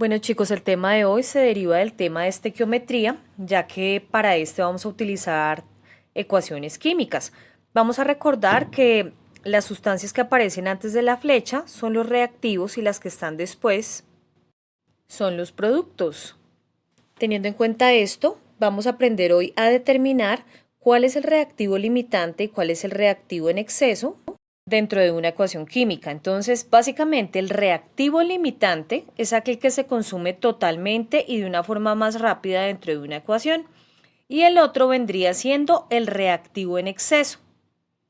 Bueno chicos, el tema de hoy se deriva del tema de estequiometría, ya que para este vamos a utilizar ecuaciones químicas. Vamos a recordar que las sustancias que aparecen antes de la flecha son los reactivos y las que están después son los productos. Teniendo en cuenta esto, vamos a aprender hoy a determinar cuál es el reactivo limitante y cuál es el reactivo en exceso dentro de una ecuación química. Entonces, básicamente el reactivo limitante es aquel que se consume totalmente y de una forma más rápida dentro de una ecuación. Y el otro vendría siendo el reactivo en exceso.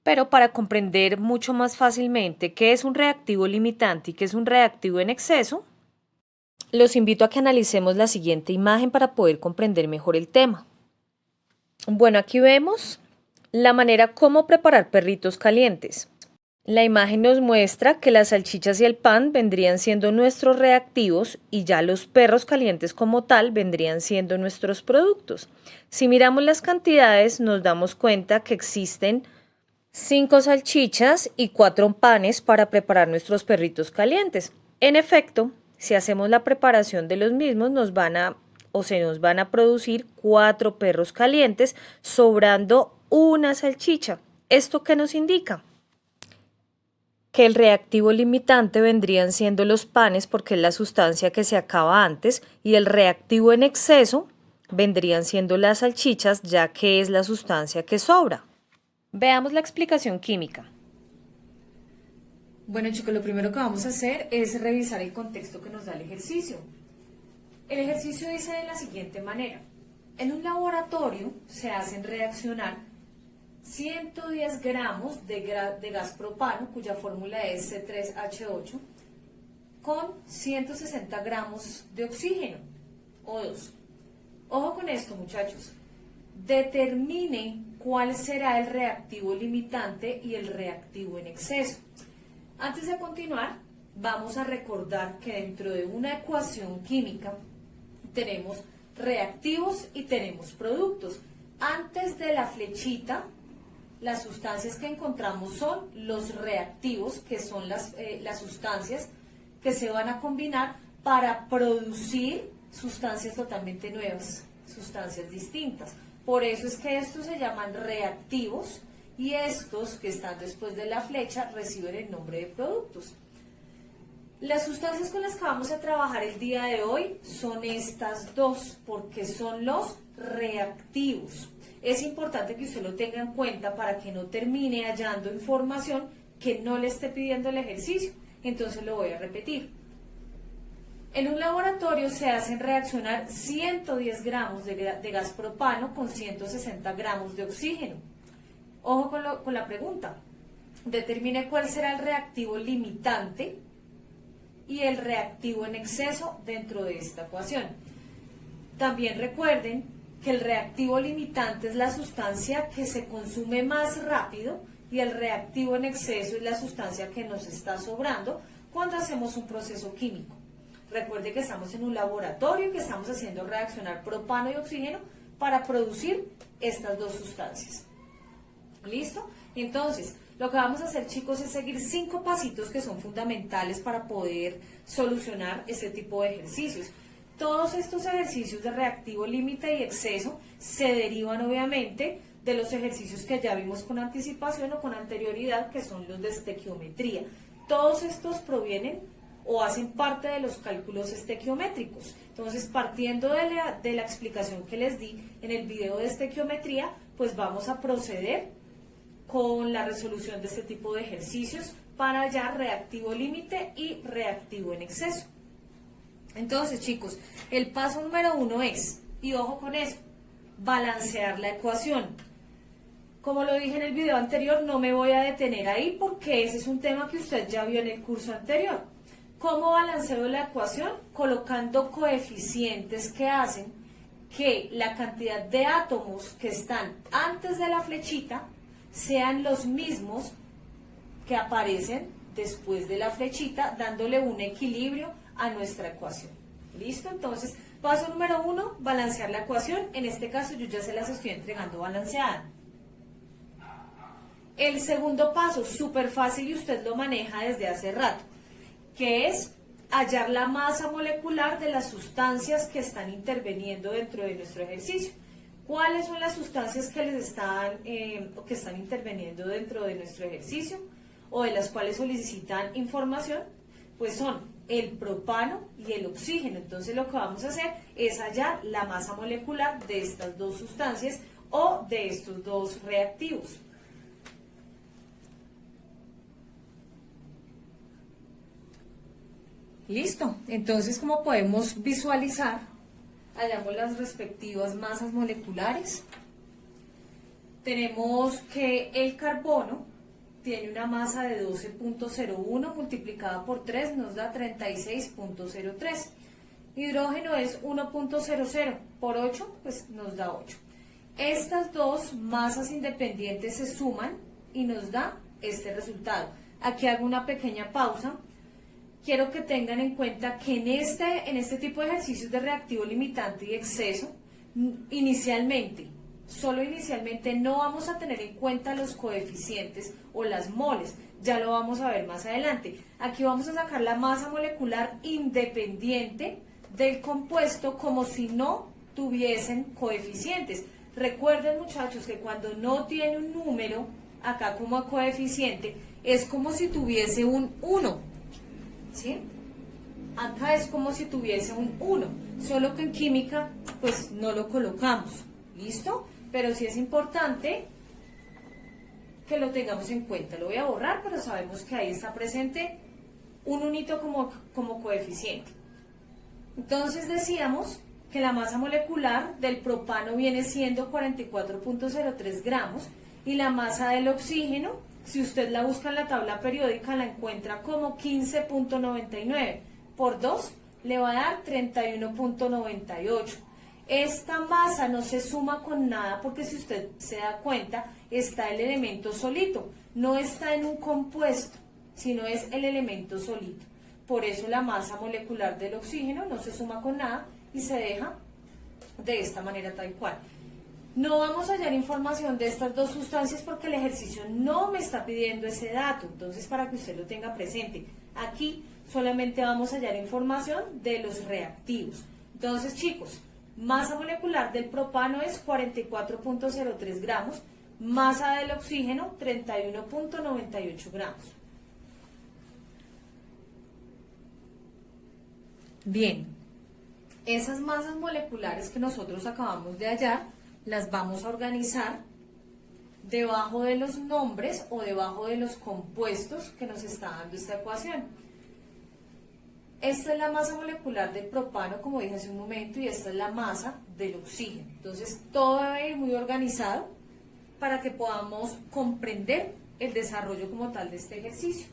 Pero para comprender mucho más fácilmente qué es un reactivo limitante y qué es un reactivo en exceso, los invito a que analicemos la siguiente imagen para poder comprender mejor el tema. Bueno, aquí vemos la manera cómo preparar perritos calientes. La imagen nos muestra que las salchichas y el pan vendrían siendo nuestros reactivos y ya los perros calientes como tal vendrían siendo nuestros productos. Si miramos las cantidades nos damos cuenta que existen 5 salchichas y 4 panes para preparar nuestros perritos calientes. En efecto, si hacemos la preparación de los mismos se nos van a producir 4 perros calientes sobrando una salchicha. ¿Esto qué nos indica? Que el reactivo limitante vendrían siendo los panes porque es la sustancia que se acaba antes y el reactivo en exceso vendrían siendo las salchichas ya que es la sustancia que sobra. Veamos la explicación química. Bueno chicos, lo primero que vamos a hacer es revisar el contexto que nos da el ejercicio. El ejercicio dice de la siguiente manera: en un laboratorio se hacen reaccionar 110 gramos de gas propano, cuya fórmula es C3H8, con 160 gramos de oxígeno, O2. Ojo con esto, muchachos. Determine cuál será el reactivo limitante y el reactivo en exceso. Antes de continuar, vamos a recordar que dentro de una ecuación química tenemos reactivos y tenemos productos. Antes de la flechita, las sustancias que encontramos son los reactivos, que son las sustancias que se van a combinar para producir sustancias totalmente nuevas, sustancias distintas. Por eso es que estos se llaman reactivos y estos que están después de la flecha reciben el nombre de productos. Las sustancias con las que vamos a trabajar el día de hoy son estas dos, porque son los reactivos. Es importante que usted lo tenga en cuenta para que no termine hallando información que no le esté pidiendo el ejercicio. Entonces lo voy a repetir. En un laboratorio se hacen reaccionar 110 gramos de gas propano con 160 gramos de oxígeno. Ojo con la pregunta. Determine cuál será el reactivo limitante y el reactivo en exceso dentro de esta ecuación. También recuerden que el reactivo limitante es la sustancia que se consume más rápido y el reactivo en exceso es la sustancia que nos está sobrando cuando hacemos un proceso químico. Recuerde que estamos en un laboratorio y que estamos haciendo reaccionar propano y oxígeno para producir estas dos sustancias. ¿Listo? Entonces, lo que vamos a hacer, chicos, es seguir 5 pasitos que son fundamentales para poder solucionar este tipo de ejercicios. Todos estos ejercicios de reactivo, límite y exceso se derivan obviamente de los ejercicios que ya vimos con anticipación o con anterioridad, que son los de estequiometría. Todos estos provienen o hacen parte de los cálculos estequiométricos. Entonces, partiendo de la explicación que les di en el video de estequiometría, pues vamos a proceder con la resolución de este tipo de ejercicios para hallar reactivo límite y reactivo en exceso. Entonces, chicos, el paso número 1 es, y ojo con eso, balancear la ecuación. Como lo dije en el video anterior, no me voy a detener ahí porque ese es un tema que usted ya vio en el curso anterior. ¿Cómo balanceo la ecuación? Colocando coeficientes que hacen que la cantidad de átomos que están antes de la flechita sean los mismos que aparecen después de la flechita, dándole un equilibrio a nuestra ecuación. ¿Listo? Entonces, paso número 1, balancear la ecuación. En este caso yo ya se las estoy entregando balanceada. El segundo paso, súper fácil y usted lo maneja desde hace rato, que es hallar la masa molecular de las sustancias que están interviniendo dentro de nuestro ejercicio. ¿Cuáles son las sustancias que están interviniendo dentro de nuestro ejercicio o de las cuales solicitan información? Pues son el propano y el oxígeno. Entonces lo que vamos a hacer es hallar la masa molecular de estas dos sustancias o de estos dos reactivos. Listo. Entonces, como podemos visualizar, hallamos las respectivas masas moleculares. Tenemos que el carbono tiene una masa de 12.01 multiplicada por 3 nos da 36.03. Hidrógeno es 1.00 por 8, pues nos da 8. Estas dos masas independientes se suman y nos da este resultado. Aquí hago una pequeña pausa. Quiero que tengan en cuenta que en este tipo de ejercicios de reactivo limitante y exceso, solo inicialmente no vamos a tener en cuenta los coeficientes o las moles, ya lo vamos a ver más adelante. Aquí vamos a sacar la masa molecular independiente del compuesto como si no tuviesen coeficientes. Recuerden, muchachos, que cuando no tiene un número acá como coeficiente, es como si tuviese un 1. ¿Sí? Acá es como si tuviese un 1, solo que en química pues no lo colocamos, ¿listo? Pero sí es importante que lo tengamos en cuenta. Lo voy a borrar, pero sabemos que ahí está presente un unito como coeficiente. Entonces decíamos que la masa molecular del propano viene siendo 44.03 gramos y la masa del oxígeno, si usted la busca en la tabla periódica, la encuentra como 15.99. Por 2 le va a dar 31.98. Esta masa no se suma con nada porque si usted se da cuenta, está el elemento solito. No está en un compuesto, sino es el elemento solito. Por eso la masa molecular del oxígeno no se suma con nada y se deja de esta manera tal cual. No vamos a hallar información de estas dos sustancias porque el ejercicio no me está pidiendo ese dato, entonces para que usted lo tenga presente. Aquí solamente vamos a hallar información de los reactivos. Entonces, chicos, masa molecular del propano es 44.03 gramos, masa del oxígeno 31.98 gramos. Bien, esas masas moleculares que nosotros acabamos de hallar, las vamos a organizar debajo de los nombres o debajo de los compuestos que nos está dando esta ecuación. Esta es la masa molecular del propano, como dije hace un momento, y esta es la masa del oxígeno. Entonces, todo debe ir muy organizado para que podamos comprender el desarrollo como tal de este ejercicio.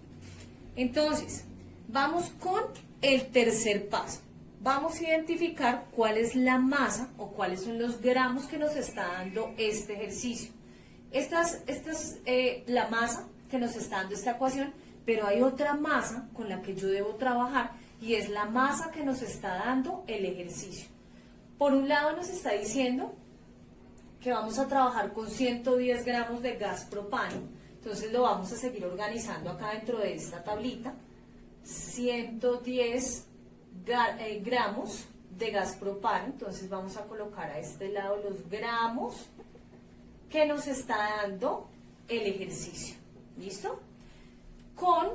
Entonces, vamos con el tercer paso. Vamos a identificar cuál es la masa o cuáles son los gramos que nos está dando este ejercicio. Esta es la masa que nos está dando esta ecuación, pero hay otra masa con la que yo debo trabajar y es la masa que nos está dando el ejercicio. Por un lado nos está diciendo que vamos a trabajar con 110 gramos de gas propano, entonces lo vamos a seguir organizando acá dentro de esta tablita. 110 gramos de gas propano, entonces vamos a colocar a este lado los gramos que nos está dando el ejercicio, ¿listo? Con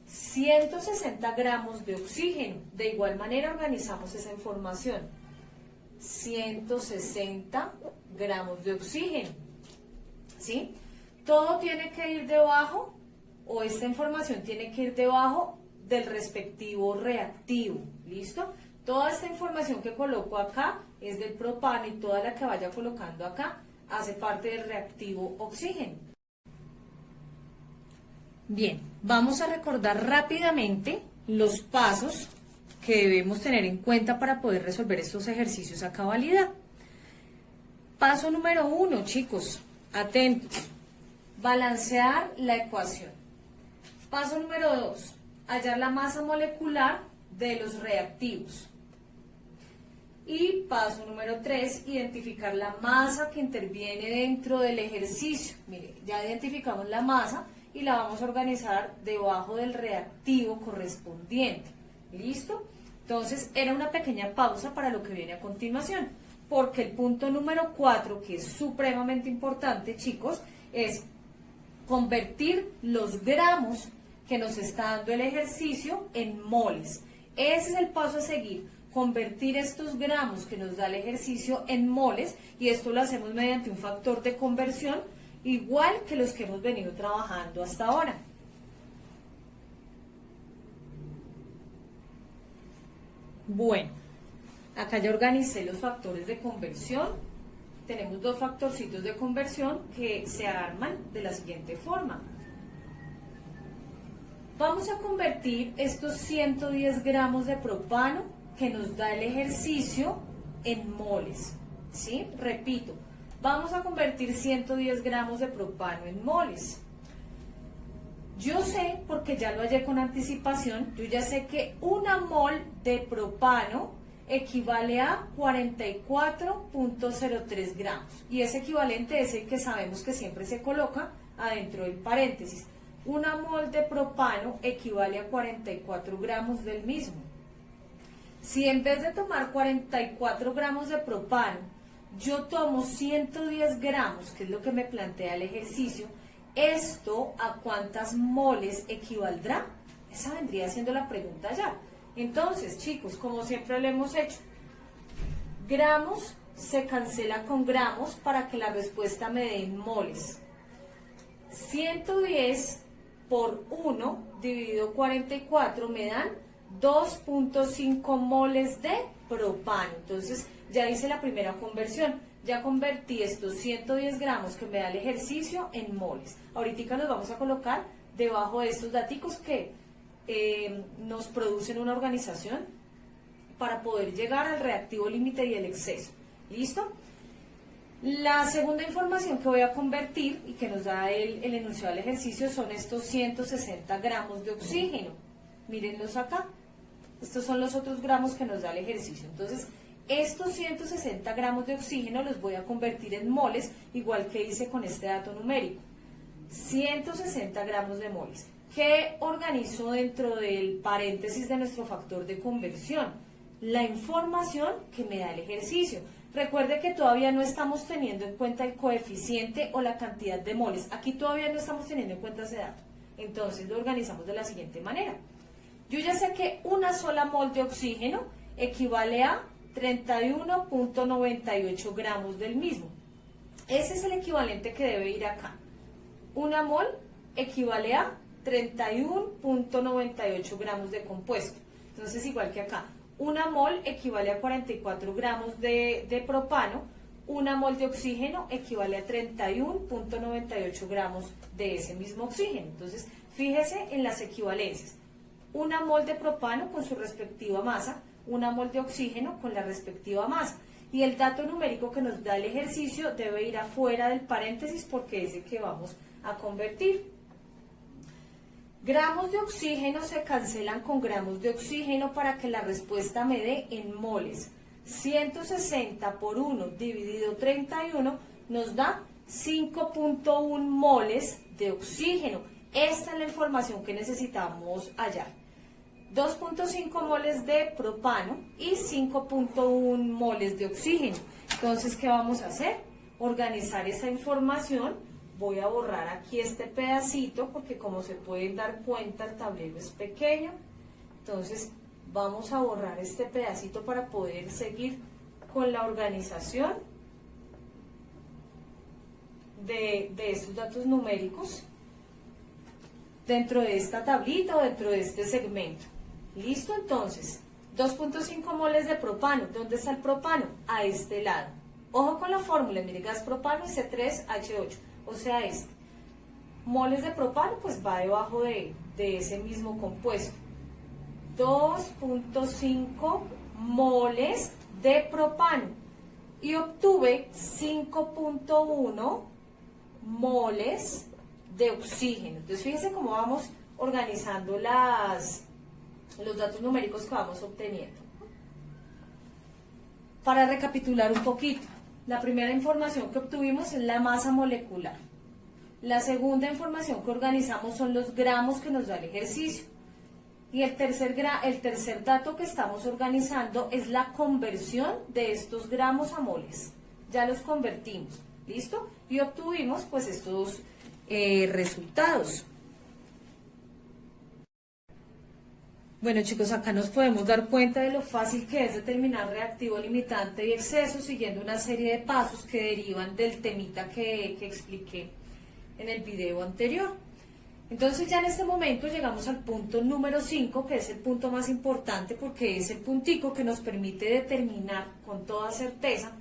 160 gramos de oxígeno, de igual manera organizamos esa información, 160 gramos de oxígeno, ¿sí? Todo tiene que ir debajo, o esta información tiene que ir debajo del respectivo reactivo, ¿listo? Toda esta información que coloco acá es del propano y toda la que vaya colocando acá hace parte del reactivo oxígeno. Bien, vamos a recordar rápidamente los pasos que debemos tener en cuenta para poder resolver estos ejercicios a cabalidad. Paso número 1, chicos, atentos, balancear la ecuación. Paso número 2, hallar la masa molecular de los reactivos. Y paso número 3, identificar la masa que interviene dentro del ejercicio. Mire, ya identificamos la masa y la vamos a organizar debajo del reactivo correspondiente. ¿Listo? Entonces era una pequeña pausa para lo que viene a continuación, porque el punto número 4, que es supremamente importante, chicos, es convertir los gramos que nos está dando el ejercicio en moles. Ese es el paso a seguir, convertir estos gramos que nos da el ejercicio en moles, y esto lo hacemos mediante un factor de conversión igual que los que hemos venido trabajando hasta ahora. Bueno, acá ya organicé los factores de conversión. Tenemos dos factorcitos de conversión que se arman de la siguiente forma. Vamos a convertir estos 110 gramos de propano que nos da el ejercicio en moles, ¿sí? Repito, vamos a convertir 110 gramos de propano en moles. Yo sé, porque ya lo hallé con anticipación, yo ya sé que una mol de propano equivale a 44.03 gramos. Y ese equivalente es el que sabemos que siempre se coloca adentro del paréntesis. Una mol de propano equivale a 44 gramos del mismo. Si en vez de tomar 44 gramos de propano, yo tomo 110 gramos, que es lo que me plantea el ejercicio, ¿esto a cuántas moles equivaldrá? Esa vendría siendo la pregunta ya. Entonces, chicos, como siempre lo hemos hecho, gramos se cancela con gramos para que la respuesta me dé en moles. 110 por 1 dividido 44 me dan 2.5 moles de propano. Entonces, ya hice la primera conversión. Ya convertí estos 110 gramos que me da el ejercicio en moles. Ahorita los vamos a colocar debajo de estos daticos que nos producen una organización para poder llegar al reactivo límite y el exceso. ¿Listo? La segunda información que voy a convertir y que nos da el enunciado del ejercicio son estos 160 gramos de oxígeno. Mírenlos acá. Estos son los otros gramos que nos da el ejercicio. Entonces, estos 160 gramos de oxígeno los voy a convertir en moles, igual que hice con este dato numérico. 160 gramos de moles. ¿Qué organizo dentro del paréntesis de nuestro factor de conversión? La información que me da el ejercicio. Recuerde que todavía no estamos teniendo en cuenta el coeficiente o la cantidad de moles. Aquí todavía no estamos teniendo en cuenta ese dato. Entonces lo organizamos de la siguiente manera. Yo ya sé que una sola mol de oxígeno equivale a 31.98 gramos del mismo. Ese es el equivalente que debe ir acá. Una mol equivale a 31.98 gramos de compuesto. Entonces, igual que acá, una mol equivale a 44 gramos de propano, una mol de oxígeno equivale a 31.98 gramos de ese mismo oxígeno. Entonces, fíjese en las equivalencias. Una mol de propano con su respectiva masa, una mol de oxígeno con la respectiva masa. Y el dato numérico que nos da el ejercicio debe ir afuera del paréntesis porque es el que vamos a convertir. Gramos de oxígeno se cancelan con gramos de oxígeno para que la respuesta me dé en moles. 160 por 1 dividido 31 nos da 5.1 moles de oxígeno. Esta es la información que necesitamos hallar. 2.5 moles de propano y 5.1 moles de oxígeno. Entonces, ¿qué vamos a hacer? Organizar esa información. Voy a borrar aquí este pedacito porque, como se pueden dar cuenta, el tablero es pequeño. Entonces, vamos a borrar este pedacito para poder seguir con la organización de estos datos numéricos dentro de esta tablita o dentro de este segmento. ¿Listo? Entonces, 2.5 moles de propano. ¿Dónde está el propano? A este lado. Ojo con la fórmula, mire, gas propano y C3H8, o sea, este. Moles de propano, pues va debajo de ese mismo compuesto. 2.5 moles de propano. Y obtuve 5.1 moles de oxígeno. Entonces, fíjense cómo vamos organizando los datos numéricos que vamos obteniendo. Para recapitular un poquito, la primera información que obtuvimos es la masa molecular. La segunda información que organizamos son los gramos que nos da el ejercicio. Y el tercer dato que estamos organizando es la conversión de estos gramos a moles. Ya los convertimos, ¿listo? Y obtuvimos pues estos resultados. Bueno chicos, acá nos podemos dar cuenta de lo fácil que es determinar reactivo limitante y exceso siguiendo una serie de pasos que derivan del temita que expliqué en el video anterior. Entonces ya en este momento llegamos al punto número 5, que es el punto más importante porque es el puntico que nos permite determinar con toda certeza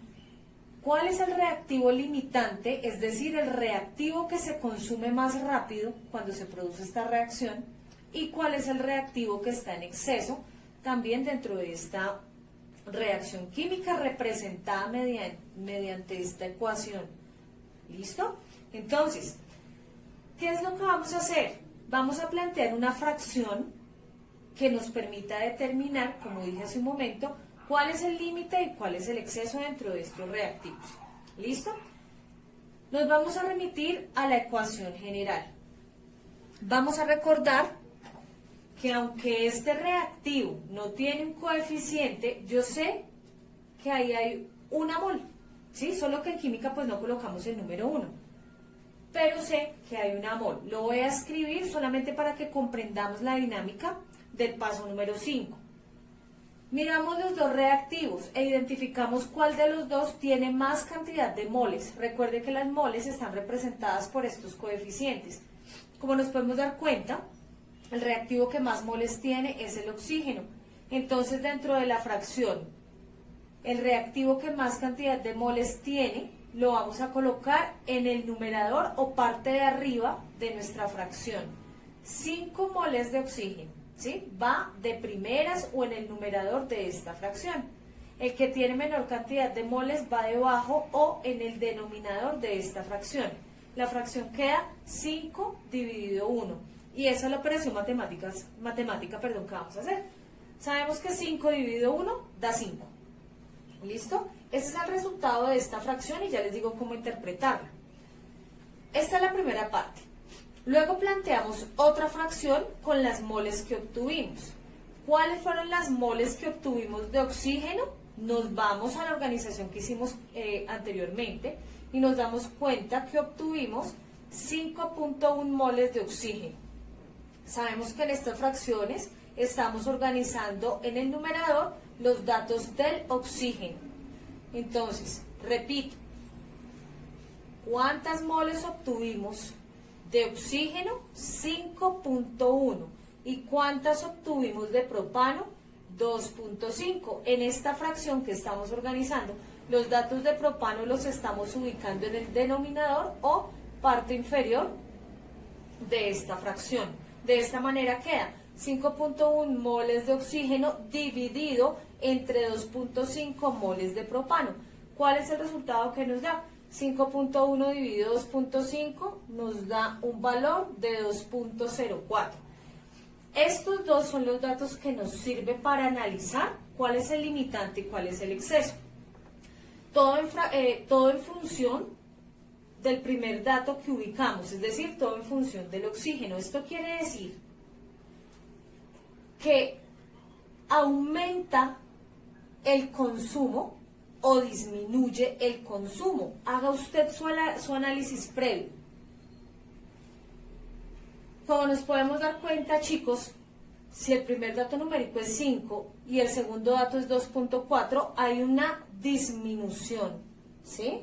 cuál es el reactivo limitante, es decir, el reactivo que se consume más rápido cuando se produce esta reacción, y cuál es el reactivo que está en exceso también dentro de esta reacción química representada mediante esta ecuación. ¿Listo? Entonces, ¿qué es lo que vamos a hacer? Vamos a plantear una fracción que nos permita determinar, como dije hace un momento, cuál es el límite y cuál es el exceso dentro de estos reactivos. ¿Listo? Nos vamos a remitir a la ecuación general. Vamos a recordar que aunque este reactivo no tiene un coeficiente, yo sé que ahí hay una mol, ¿sí? Solo que en química pues no colocamos el número 1, pero sé que hay una mol. Lo voy a escribir solamente para que comprendamos la dinámica del paso número 5. Miramos los dos reactivos e identificamos cuál de los dos tiene más cantidad de moles. Recuerde que las moles están representadas por estos coeficientes. Como nos podemos dar cuenta, el reactivo que más moles tiene es el oxígeno. Entonces, dentro de la fracción, el reactivo que más cantidad de moles tiene, lo vamos a colocar en el numerador o parte de arriba de nuestra fracción. 5 moles de oxígeno, ¿sí? Va de primeras o en el numerador de esta fracción. El que tiene menor cantidad de moles va debajo o en el denominador de esta fracción. La fracción queda 5 dividido 1. Y esa es la operación matemática que vamos a hacer. Sabemos que 5 dividido 1 da 5. ¿Listo? Ese es el resultado de esta fracción y ya les digo cómo interpretarla. Esta es la primera parte. Luego planteamos otra fracción con las moles que obtuvimos. ¿Cuáles fueron las moles que obtuvimos de oxígeno? Nos vamos a la organización que hicimos anteriormente y nos damos cuenta que obtuvimos 5.1 moles de oxígeno. Sabemos que en estas fracciones estamos organizando en el numerador los datos del oxígeno. Entonces, repito, ¿cuántas moles obtuvimos de oxígeno? 5.1. ¿Y cuántas obtuvimos de propano? 2.5. En esta fracción que estamos organizando, los datos de propano los estamos ubicando en el denominador o parte inferior de esta fracción. De esta manera queda 5.1 moles de oxígeno dividido entre 2.5 moles de propano. ¿Cuál es el resultado que nos da? 5.1 dividido 2.5 nos da un valor de 2.04. Estos dos son los datos que nos sirven para analizar cuál es el limitante y cuál es el exceso. Todo en función del primer dato que ubicamos, es decir, todo en función del oxígeno. Esto quiere decir que aumenta el consumo o disminuye el consumo. Haga usted su análisis previo. Como nos podemos dar cuenta, chicos, si el primer dato numérico es 5 y el segundo dato es 2.4, hay una disminución, ¿sí?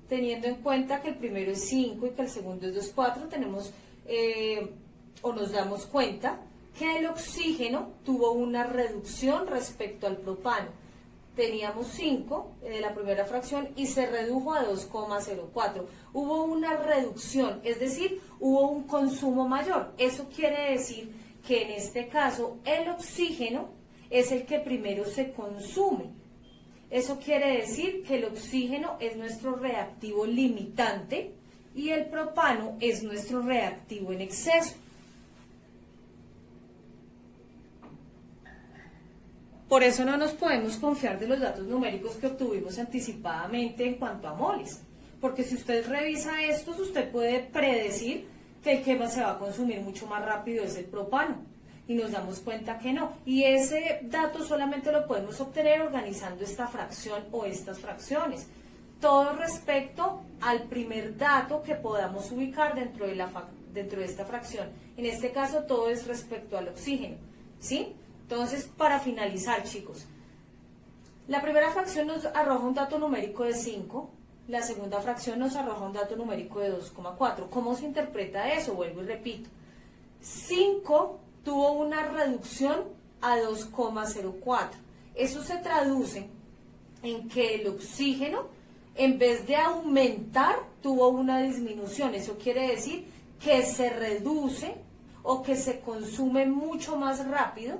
Teniendo en cuenta que el primero es 5 y que el segundo es 2.4, tenemos o nos damos cuenta que el oxígeno tuvo una reducción respecto al propano. Teníamos 5 de la primera fracción y se redujo a 2,04. Hubo una reducción, es decir, hubo un consumo mayor. Eso quiere decir que en este caso el oxígeno es el que primero se consume. Eso quiere decir que el oxígeno es nuestro reactivo limitante y el propano es nuestro reactivo en exceso. Por eso no nos podemos confiar de los datos numéricos que obtuvimos anticipadamente en cuanto a moles, porque si usted revisa estos, usted puede predecir que el que se va a consumir mucho más rápido es el propano, y nos damos cuenta que no. Y ese dato solamente lo podemos obtener organizando esta fracción o estas fracciones. Todo respecto al primer dato que podamos ubicar dentro de esta fracción. En este caso todo es respecto al oxígeno, ¿sí? Entonces, para finalizar, chicos, la primera fracción nos arroja un dato numérico de 5, la segunda fracción nos arroja un dato numérico de 2,4. ¿Cómo se interpreta eso? Vuelvo y repito. 5 tuvo una reducción a 2,04. Eso se traduce en que el oxígeno, en vez de aumentar, tuvo una disminución. Eso quiere decir que se reduce o que se consume mucho más rápido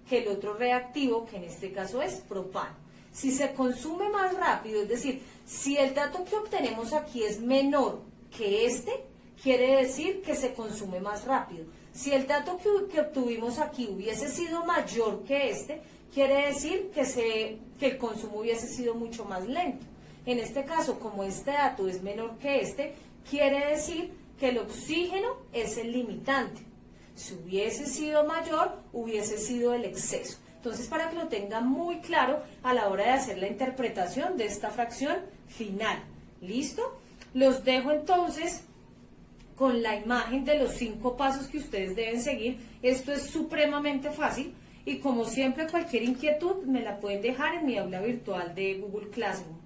que el otro reactivo, que en este caso es propano. Si se consume más rápido, es decir, si el dato que obtenemos aquí es menor que este, quiere decir que se consume más rápido. Si el dato que obtuvimos aquí hubiese sido mayor que este, quiere decir que el consumo hubiese sido mucho más lento. En este caso, como este dato es menor que este, quiere decir que el oxígeno es el limitante. Si hubiese sido mayor, hubiese sido el exceso. Entonces, para que lo tengan muy claro a la hora de hacer la interpretación de esta fracción final. ¿Listo? Los dejo entonces con la imagen de los 5 pasos que ustedes deben seguir. Esto es supremamente fácil y como siempre cualquier inquietud me la pueden dejar en mi aula virtual de Google Classroom.